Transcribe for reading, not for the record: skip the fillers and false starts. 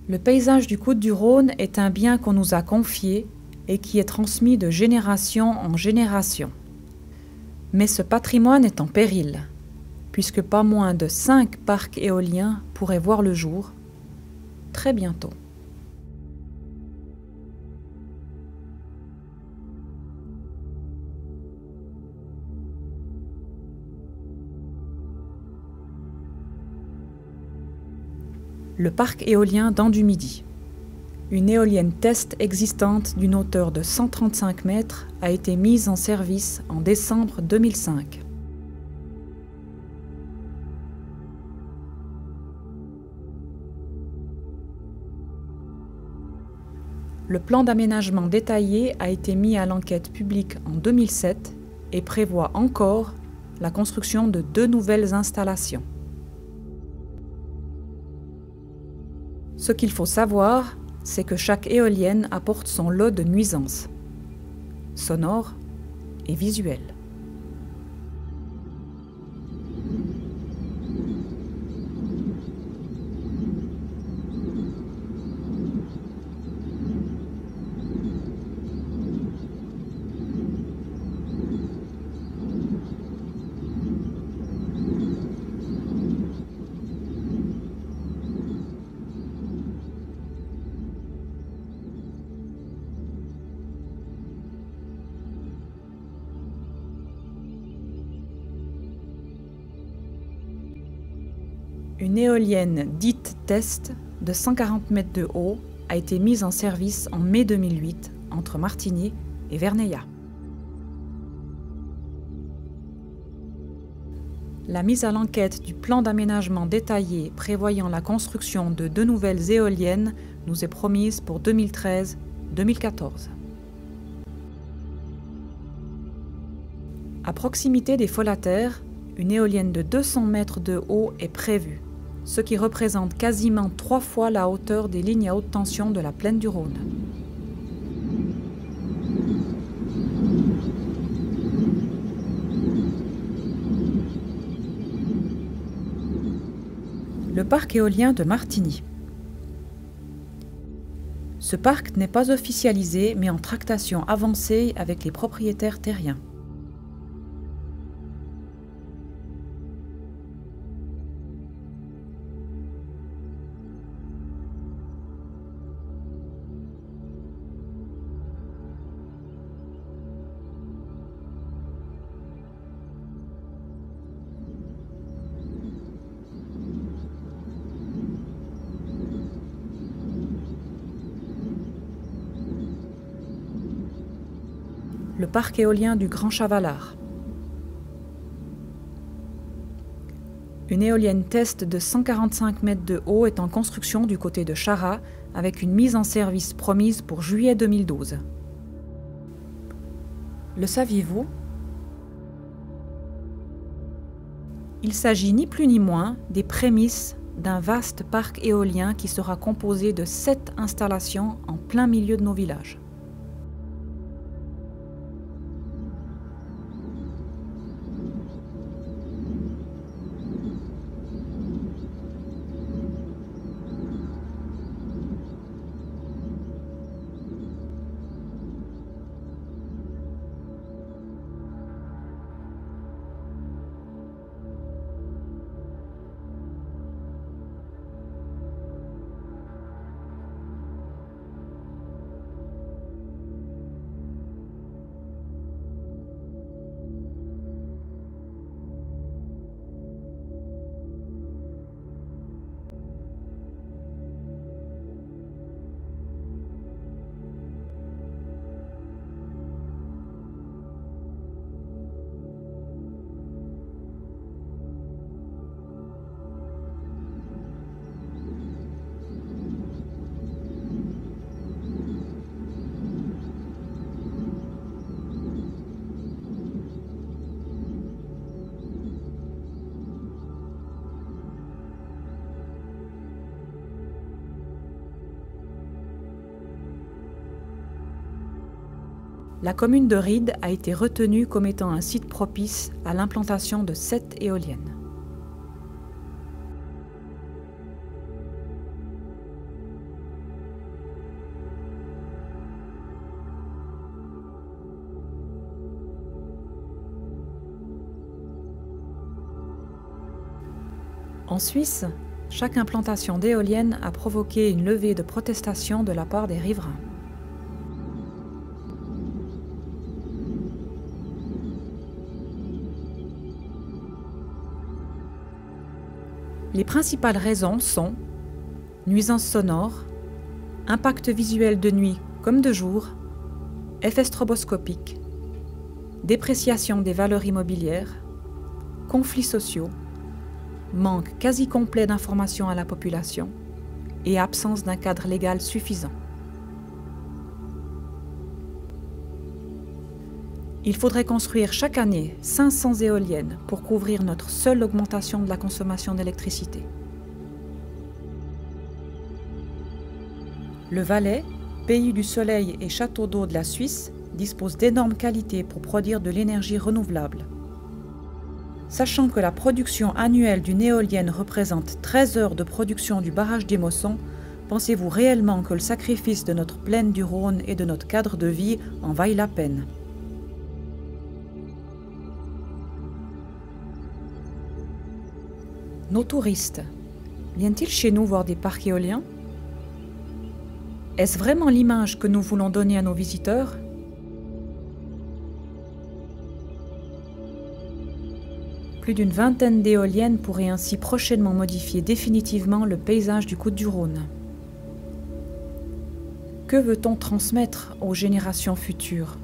Le paysage du Coude-du-Rhône est un bien qu'on nous a confié et qui est transmis de génération en génération. Mais ce patrimoine est en péril, puisque pas moins de 5 parcs éoliens pourraient voir le jour très bientôt. Le parc éolien d'An-du-Midi. Une éolienne test existante d'une hauteur de 135 mètres a été mise en service en décembre 2005. Le plan d'aménagement détaillé a été mis à l'enquête publique en 2007 et prévoit encore la construction de 2 nouvelles installations. Ce qu'il faut savoir, c'est que chaque éolienne apporte son lot de nuisances, sonores et visuelles. Une éolienne dite test de 140 mètres de haut a été mise en service en mai 2008 entre Martigny et Verneyat. La mise à l'enquête du plan d'aménagement détaillé prévoyant la construction de 2 nouvelles éoliennes nous est promise pour 2013-2014. À proximité des Follataires, une éolienne de 200 mètres de haut est prévue, ce qui représente quasiment 3 fois la hauteur des lignes à haute tension de la plaine du Rhône. Le parc éolien de Martigny. Ce parc n'est pas officialisé mais en tractation avancée avec les propriétaires terriens. Le parc éolien du Grand Chavalard. Une éolienne test de 145 mètres de haut est en construction du côté de Chara avec une mise en service promise pour juillet 2012. Le saviez-vous? Il s'agit ni plus ni moins des prémices d'un vaste parc éolien qui sera composé de 7 installations en plein milieu de nos villages. La commune de Ried a été retenue comme étant un site propice à l'implantation de 7 éoliennes. « En Suisse, chaque implantation d'éoliennes a provoqué une levée de protestation de la part des riverains. Les principales raisons sont nuisances sonores, impact visuel de nuit comme de jour, effets stroboscopiques, dépréciation des valeurs immobilières, conflits sociaux, manque quasi complet d'informations à la population et absence d'un cadre légal suffisant. Il faudrait construire chaque année 500 éoliennes pour couvrir notre seule augmentation de la consommation d'électricité. Le Valais, pays du soleil et château d'eau de la Suisse, dispose d'énormes qualités pour produire de l'énergie renouvelable. Sachant que la production annuelle d'une éolienne représente 13 heures de production du barrage d'Émosson, pensez-vous réellement que le sacrifice de notre plaine du Rhône et de notre cadre de vie en vaille la peine ? Nos touristes, viennent-ils chez nous voir des parcs éoliens ? Est-ce vraiment l'image que nous voulons donner à nos visiteurs ? Plus d'une vingtaine d'éoliennes pourraient ainsi prochainement modifier définitivement le paysage du Côtes-du-Rhône. Que veut-on transmettre aux générations futures ?